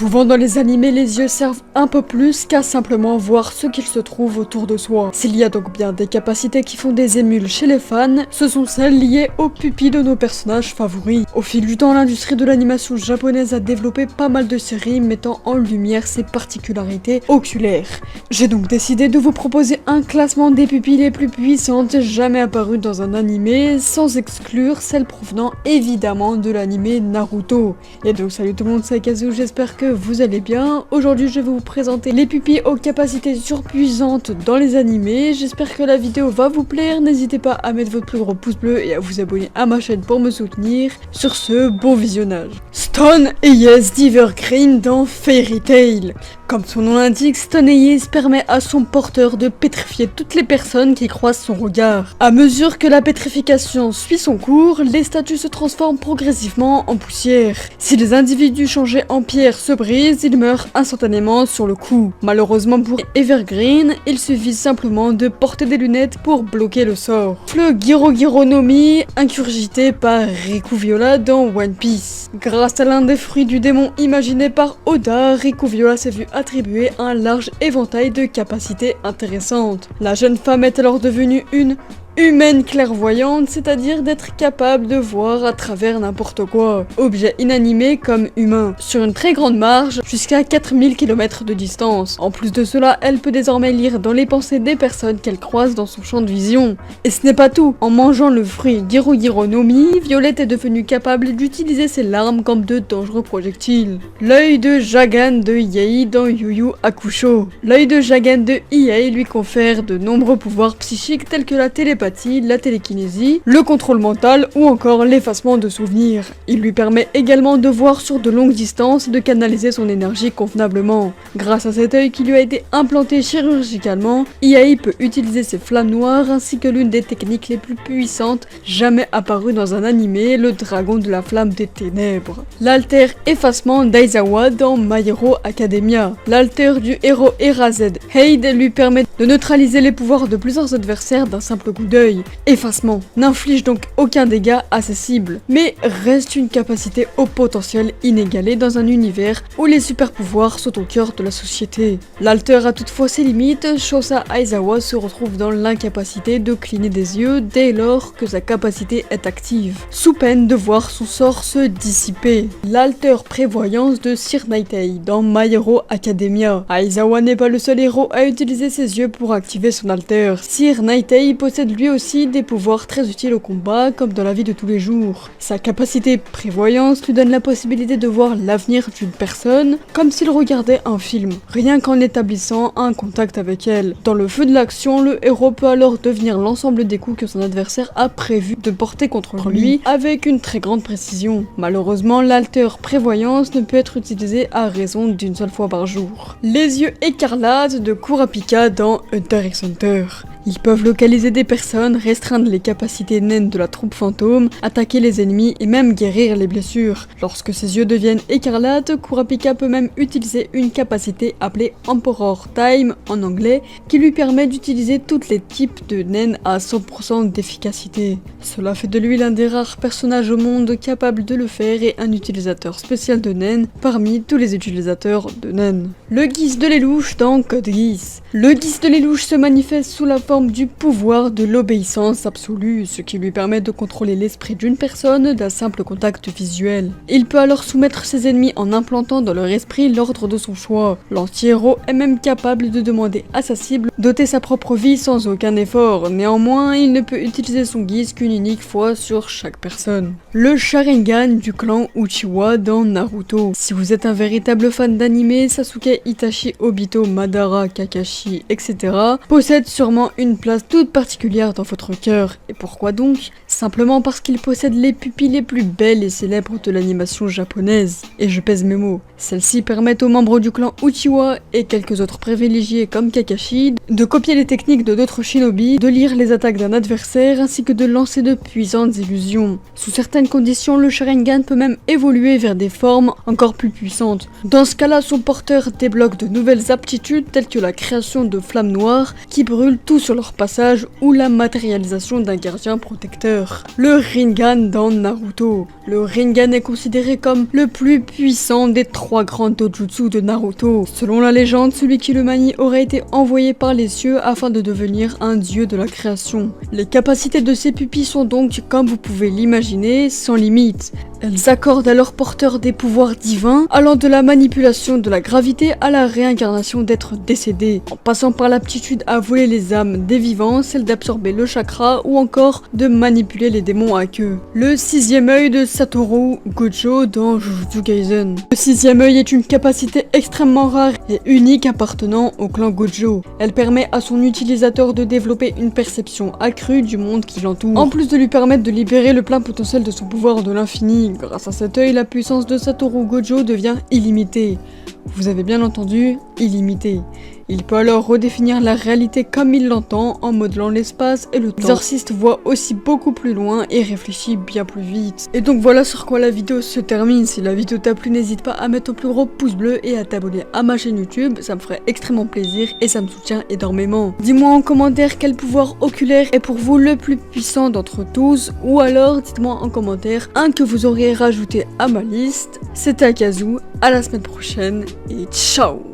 Souvent dans les animés, les yeux servent un peu plus qu'à simplement voir ce qu'il se trouve autour de soi. S'il y a donc bien des capacités qui font des émules chez les fans, ce sont celles liées aux pupilles de nos personnages favoris. Au fil du temps, l'industrie de l'animation japonaise a développé pas mal de séries mettant en lumière ses particularités oculaires. J'ai donc décidé de vous proposer un classement des pupilles les plus puissantes jamais apparues dans un animé, sans exclure celles provenant évidemment de l'animé Naruto. Et donc salut tout le monde, c'est Kazu, j'espère que vous allez bien. Aujourd'hui je vais vous présenter les pupilles aux capacités surpuissantes dans les animés. J'espère que la vidéo va vous plaire, n'hésitez pas à mettre votre plus gros pouce bleu et à vous abonner à ma chaîne pour me soutenir. Sur ce, bon visionnage. Stone Eyes d'Evergreen dans Fairy Tail. Comme son nom l'indique, Stone Eyes permet à son porteur de pétrifier toutes les personnes qui croisent son regard. À mesure que la pétrification suit son cours, les statues se transforment progressivement en poussière. Si les individus changés en pierre se brisent, ils meurent instantanément sur le coup. Malheureusement pour Evergreen, il suffit simplement de porter des lunettes pour bloquer le sort. Le Giro Giro no Mi, incurgité par Riku Viola dans One Piece. Grâce à l'un des fruits du démon imaginé par Oda, Riku Viola s'est vu attribuer un large éventail de capacités intéressantes. La jeune femme est alors devenue une humaine clairvoyante, c'est-à-dire d'être capable de voir à travers n'importe quoi, objet inanimé comme humain, sur une très grande marge, jusqu'à 4000 km de distance. En plus de cela, elle peut désormais lire dans les pensées des personnes qu'elle croise dans son champ de vision. Et ce n'est pas tout, en mangeant le fruit Giro Giro no Mi, Violette est devenue capable d'utiliser ses larmes comme de dangereux projectiles. L'œil de Jagan de Iei dans Yu Yu Hakusho. L'œil de Jagan de Iei lui confère de nombreux pouvoirs psychiques tels que la télépathie, la télékinésie, le contrôle mental ou encore l'effacement de souvenirs. Il lui permet également de voir sur de longues distances et de canaliser son énergie convenablement. Grâce à cet œil qui lui a été implanté chirurgicalement, Iai peut utiliser ses flammes noires ainsi que l'une des techniques les plus puissantes jamais apparues dans un animé, le dragon de la flamme des ténèbres. L'alter effacement d'Aizawa dans My Hero Academia. L'alter du héros Erased Haid lui permet de neutraliser les pouvoirs de plusieurs adversaires d'un simple coup d'œil. Effacement n'inflige donc aucun dégât à ses cibles, mais reste une capacité au potentiel inégalé dans un univers où les super pouvoirs sont au cœur de la société. L'alter a toutefois ses limites, Shosa Aizawa se retrouve dans l'incapacité de cligner des yeux dès lors que sa capacité est active, sous peine de voir son sort se dissiper. L'alter prévoyance de Sir Naitei dans My Hero Academia. Aizawa n'est pas le seul héros à utiliser ses yeux pour activer son alter. Sir Naitei possède lui aussi des pouvoirs très utiles au combat comme dans la vie de tous les jours. Sa capacité prévoyance lui donne la possibilité de voir l'avenir d'une personne comme s'il regardait un film, rien qu'en établissant un contact avec elle. Dans le feu de l'action, le héros peut alors devenir l'ensemble des coups que son adversaire a prévu de porter contre lui avec une très grande précision. Malheureusement, l'alter prévoyance ne peut être utilisé à raison d'une seule fois par jour. Les yeux écarlates de Kurapika dans Hunter x Hunter. Ils peuvent localiser des personnes, restreindre les capacités naines de la troupe fantôme, attaquer les ennemis et même guérir les blessures. Lorsque ses yeux deviennent écarlates, Kurapika peut même utiliser une capacité appelée Emperor Time en anglais, qui lui permet d'utiliser tous les types de naines à 100% d'efficacité. Cela fait de lui l'un des rares personnages au monde capable de le faire et un utilisateur spécial de naines parmi tous les utilisateurs de naines. Le Geass de Lelouch dans Code Geass. Le Geass de Lelouch se manifeste sous la forme du pouvoir de l'obéissance absolue, ce qui lui permet de contrôler l'esprit d'une personne d'un simple contact visuel. Il peut alors soumettre ses ennemis en implantant dans leur esprit l'ordre de son choix. L'anti-héros est même capable de demander à sa cible d'ôter sa propre vie sans aucun effort. Néanmoins, il ne peut utiliser son Geass qu'une unique fois sur chaque personne. Le Sharingan du clan Uchiwa dans Naruto. Si vous êtes un véritable fan d'anime, Sasuke, Itachi, Obito, Madara, Kakashi, etc. possède sûrement une place toute particulière dans votre cœur. Et pourquoi donc? Simplement parce qu'il possède les pupilles les plus belles et célèbres de l'animation japonaise. Et je pèse mes mots. Celles-ci permettent aux membres du clan Uchiwa et quelques autres privilégiés comme Kakashi de copier les techniques de d'autres shinobi, de lire les attaques d'un adversaire ainsi que de lancer de puissantes illusions. Sous certaines conditions, le Sharingan peut même évoluer vers des formes encore plus puissantes. Dans ce cas-là, son porteur débloque de nouvelles aptitudes telles que la création de flammes noires qui brûlent tout sur leur passage ou la matérialisation d'un gardien protecteur. supérieur, le Rinnegan dans Naruto. Le Rinnegan est considéré comme le plus puissant des 3 grands dojutsu de Naruto. Selon la légende, celui qui le manie aurait été envoyé par les cieux afin de devenir un dieu de la création. Les capacités de ces pupilles sont donc, comme vous pouvez l'imaginer, sans limite. Elles accordent à leur porteur des pouvoirs divins, allant de la manipulation de la gravité à la réincarnation d'êtres décédés, en passant par l'aptitude à voler les âmes des vivants, celle d'absorber le chakra ou encore de manipuler les démons à queue. Le 6e œil de Satoru Gojo dans Jujutsu Kaisen. Le 6e œil est une capacité extrêmement rare et unique appartenant au clan Gojo. Elle permet à son utilisateur de développer une perception accrue du monde qui l'entoure, en plus de lui permettre de libérer le plein potentiel de son pouvoir de l'infini. Grâce à cet œil, la puissance de Satoru Gojo devient illimitée. Vous avez bien entendu, illimitée. Il peut alors redéfinir la réalité comme il l'entend en modelant l'espace et le temps. L'exorciste voit aussi beaucoup plus loin et réfléchit bien plus vite. Et donc voilà sur quoi la vidéo se termine. Si la vidéo t'a plu, n'hésite pas à mettre ton plus gros pouce bleu et à t'abonner à ma chaîne YouTube. Ça me ferait extrêmement plaisir et ça me soutient énormément. Dis-moi en commentaire quel pouvoir oculaire est pour vous le plus puissant d'entre tous. Ou alors dites-moi en commentaire un que vous auriez rajouté à ma liste. C'était Akazu, à la semaine prochaine et ciao!